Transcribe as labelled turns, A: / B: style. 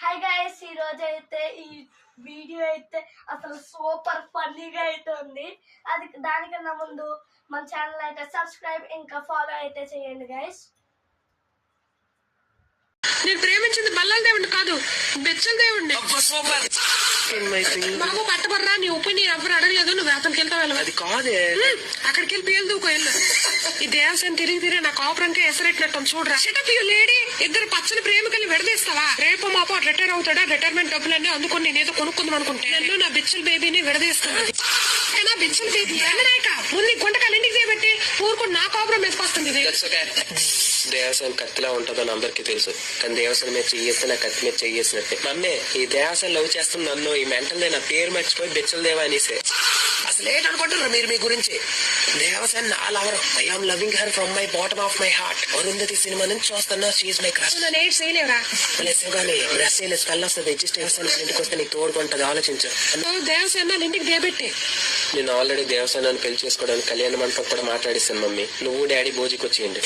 A: Hi guys, ఈ రోజు అయితే ఈ వీడియో అయితే అసలు సూపర్ ఫన్నీగా అయితే ఉంది. దానికన్నా ముందు మన ఛానల్ అయితే సబ్స్క్రైబ్ ఇంకా ఫాలో అయితే చేయండి గైస్.
B: నేను ప్రేమించింది బల్లాల దేవుడిని కాదు, బెచ్చల దేవుడిని. బాబు పట్టబర్రా, నీ ఒపీనియన్ ఎవరు అడగలేదు, నువ్వు అతనికి వెళ్తా వెళ్ళవు.
C: అది కాదే,
B: అక్కడికి వెళ్ళి పేలు దూకో వెళ్ళు. ఈ దేవసేన తిరిగి నా కాపురంకే ఎసరెట్టినట్టు చూడరా. షటప్ యు లేడీ, ఇద్దరు పచ్చని ప్రేమికల్ని విడదీస్తావా? రేపు మాపో రిటైర్ అవుతాడా, రిటైర్మెంట్ డబ్బులన్నీ అందుకొని నేనేదో కొనుక్కుందాం అనుకుంటే నన్ను నా బిచ్చల బేబీని విడదీస్తుంది. నా బిచ్చల బేబీ నాయక ముందు గుంటకాలు ఇంటికి చేయబట్టి ఊరుకుని నా కాపురం మెసుకొస్తుంది.
C: దేవసేన కత్తిలా ఉంటుందని అందరికీ తెలుసు, కానీ దేవసేన మీద చెయ్యేస్తే నా కత్తి మీద చెయ్యేసినట్టే. మమ్మే ఈ దేవసేన లవ్ చేస్తుంది నన్ను, ఈ మెంటల్ నా పేరు మర్చిపోయి బిచ్చల దేవ అనేసే. అసలు ఏంటనుకుంటున్నారు మీరు మీ గురించి? దేవసేన నా lover, I am loving her from my bottom of my heart. Arundhati cinema నుంచి చూస్తున్నా, షీఈ్ మై క్రష్.
B: చేయలేవరా
C: కానీ డ్రెస్ వేలే స్మెల్ వస్తుంది. దేవసేన ఇంటికి వస్తే నీకు తోడుకుంటది, ఆలోచించు.
B: దేవసేన ఇంటికి దేబెట్టి.
C: నేను ఆల్రెడీ దేవసేనాన్ని పెళ్లి చేసుకోవడానికి కళ్యాణ మండపం కూడా మాట్లాడిస్తాను మమ్మీ. నువ్వు డాడీ భోజికి వచ్చేయండి.